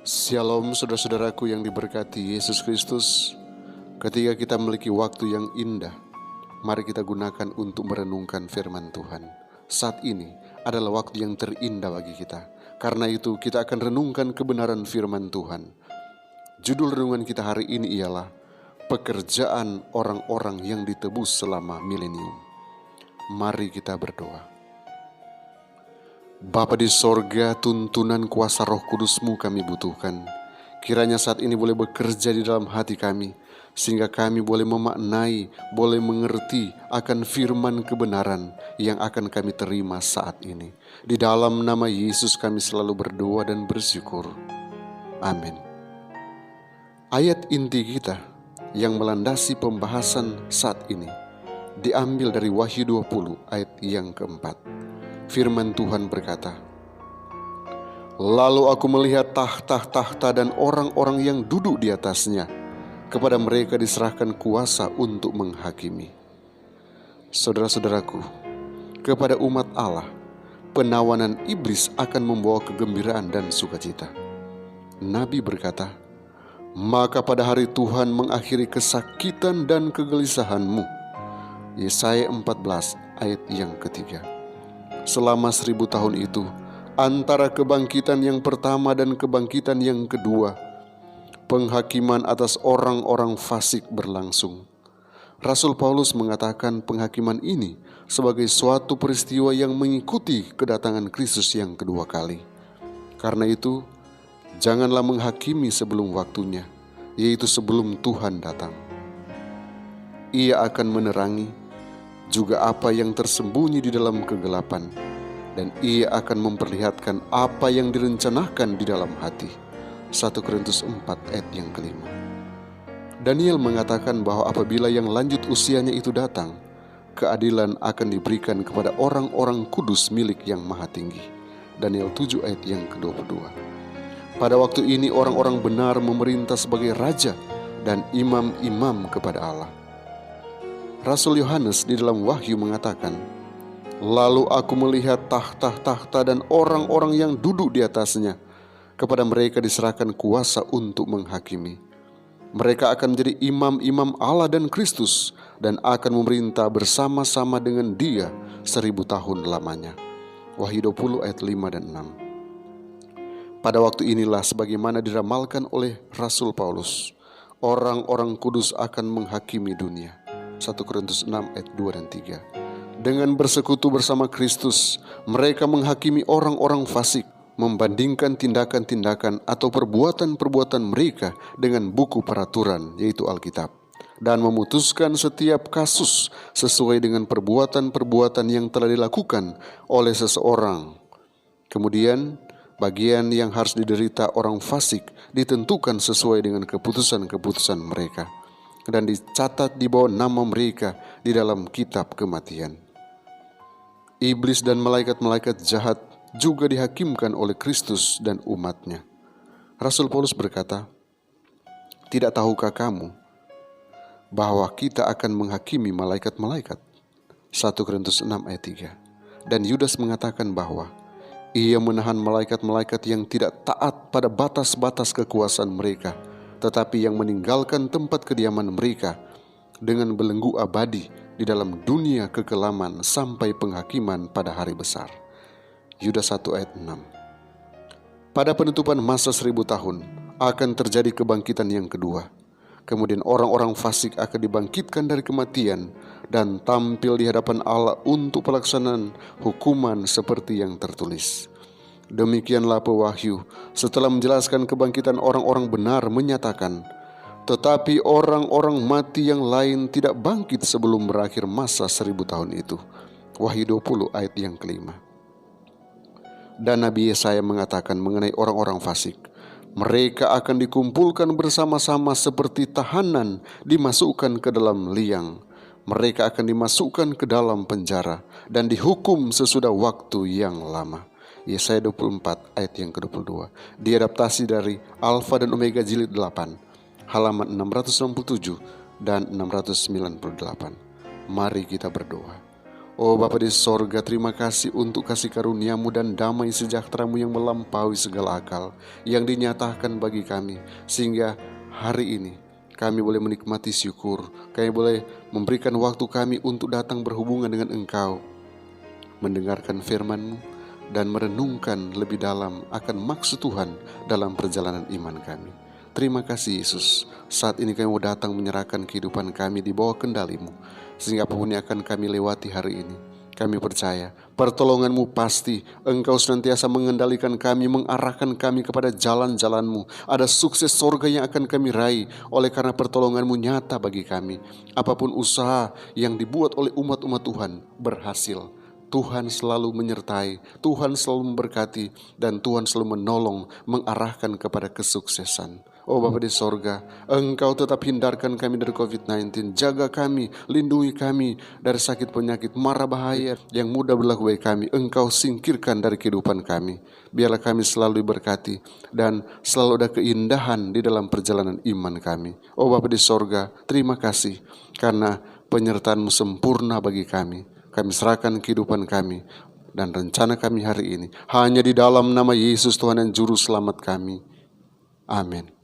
Shalom saudara-saudaraku yang diberkati Yesus Kristus. Ketika kita memiliki waktu yang indah, mari kita gunakan untuk merenungkan firman Tuhan. Saat ini adalah waktu yang terindah bagi kita. Karena itu kita akan renungkan kebenaran firman Tuhan. Judul renungan kita hari ini ialah Pekerjaan orang-orang yang ditebus selama milenium. Mari kita berdoa. Bapa di sorga, tuntunan kuasa Roh Kudus-Mu kami butuhkan. Kiranya saat ini boleh bekerja di dalam hati kami, sehingga kami boleh memaknai, boleh mengerti akan firman kebenaran yang akan kami terima saat ini. Di dalam nama Yesus kami selalu berdoa dan bersyukur. Amin. Ayat inti kita yang melandasi pembahasan saat ini diambil dari Wahyu 20 ayat yang keempat. Firman Tuhan berkata, "Lalu aku melihat tahta-tahta dan orang-orang yang duduk di atasnya. Kepada mereka diserahkan kuasa untuk menghakimi." Saudara-saudaraku, kepada umat Allah, penawanan iblis akan membawa kegembiraan dan sukacita. Nabi berkata, "Maka pada hari Tuhan mengakhiri kesakitan dan kegelisahanmu." Yesaya 14 ayat yang ketiga. Selama 1000 tahun itu, antara kebangkitan yang pertama dan kebangkitan yang kedua, penghakiman atas orang-orang fasik berlangsung. Rasul Paulus mengatakan penghakiman ini sebagai suatu peristiwa yang mengikuti kedatangan Kristus yang kedua kali. Karena itu, janganlah menghakimi sebelum waktunya, yaitu sebelum Tuhan datang. Ia akan menerangi juga apa yang tersembunyi di dalam kegelapan, dan ia akan memperlihatkan apa yang direncanakan di dalam hati. 1 Korintus 4 ayat yang kelima. Daniel mengatakan bahwa apabila yang lanjut usianya itu datang, keadilan akan diberikan kepada orang-orang kudus milik yang maha tinggi. Daniel 7 ayat yang ke-22. Pada waktu ini orang-orang benar memerintah sebagai raja dan imam-imam kepada Allah. Rasul Yohanes di dalam Wahyu mengatakan, "Lalu aku melihat tahta-tahta dan orang-orang yang duduk di atasnya. Kepada mereka diserahkan kuasa untuk menghakimi. Mereka akan menjadi imam-imam Allah dan Kristus dan akan memerintah bersama-sama dengan Dia 1000 tahun lamanya." Wahyu 20 ayat 5 dan 6. Pada waktu inilah sebagaimana diramalkan oleh Rasul Paulus, orang-orang kudus akan menghakimi dunia. 1 Korintus 6 ayat 2 dan 3. Dengan bersekutu bersama Kristus, mereka menghakimi orang-orang fasik, membandingkan tindakan-tindakan atau perbuatan-perbuatan mereka dengan buku peraturan, yaitu Alkitab, dan memutuskan setiap kasus sesuai dengan perbuatan-perbuatan yang telah dilakukan oleh seseorang. Kemudian, bagian yang harus diderita orang fasik ditentukan sesuai dengan keputusan-keputusan mereka, dan dicatat di bawah nama mereka di dalam kitab kematian. Iblis dan malaikat-malaikat jahat juga dihakimkan oleh Kristus dan umatnya. Rasul Paulus berkata, "Tidak tahukah kamu bahwa kita akan menghakimi malaikat-malaikat?" 1 Korintus 6 ayat 3. Dan Yudas mengatakan bahwa ia menahan malaikat-malaikat yang tidak taat pada batas-batas kekuasaan mereka, tetapi yang meninggalkan tempat kediaman mereka dengan belenggu abadi di dalam dunia kekelaman sampai penghakiman pada hari besar. Yudas 1 ayat 6. Pada penutupan masa 1000 tahun akan terjadi kebangkitan yang kedua. Kemudian orang-orang fasik akan dibangkitkan dari kematian dan tampil di hadapan Allah untuk pelaksanaan hukuman seperti yang tertulis. Demikianlah pewahyu setelah menjelaskan kebangkitan orang-orang benar menyatakan, "Tetapi orang-orang mati yang lain tidak bangkit sebelum berakhir masa 1000 tahun itu." Wahyu 20 ayat yang kelima. Dan Nabi Yesaya mengatakan mengenai orang-orang fasik, "Mereka akan dikumpulkan bersama-sama seperti tahanan dimasukkan ke dalam liang. Mereka akan dimasukkan ke dalam penjara dan dihukum sesudah waktu yang lama." Yesaya 24 ayat yang ke-22. Diadaptasi dari Alfa dan Omega jilid 8, halaman 667 dan 698. Mari kita berdoa. Oh Bapa di sorga, terima kasih untuk kasih karunia-Mu dan damai sejahtera-Mu yang melampaui segala akal, yang dinyatakan bagi kami, sehingga hari ini kami boleh menikmati syukur, kami boleh memberikan waktu kami untuk datang berhubungan dengan Engkau, mendengarkan firman-Mu, dan merenungkan lebih dalam akan maksud Tuhan dalam perjalanan iman kami. Terima kasih Yesus, saat ini kami mau datang menyerahkan kehidupan kami di bawah kendali-Mu, sehingga apapun yang akan kami lewati hari ini, kami percaya pertolongan-Mu pasti. Engkau senantiasa mengendalikan kami, mengarahkan kami kepada jalan-jalan-Mu. Ada sukses sorga yang akan kami raih oleh karena pertolongan-Mu nyata bagi kami. Apapun usaha yang dibuat oleh umat-umat Tuhan berhasil. Tuhan selalu menyertai, Tuhan selalu memberkati, dan Tuhan selalu menolong, mengarahkan kepada kesuksesan. Oh Bapa di sorga, Engkau tetap hindarkan kami dari COVID-19, jaga kami, lindungi kami dari sakit penyakit, mara bahaya yang mudah berlaku bagi kami. Engkau singkirkan dari kehidupan kami. Biarlah kami selalu diberkati dan selalu ada keindahan di dalam perjalanan iman kami. Oh Bapa di sorga, terima kasih karena penyertaan-Mu sempurna bagi kami. Kami serahkan kehidupan kami dan rencana kami hari ini hanya di dalam nama Yesus Tuhan dan Juru Selamat kami. Amin.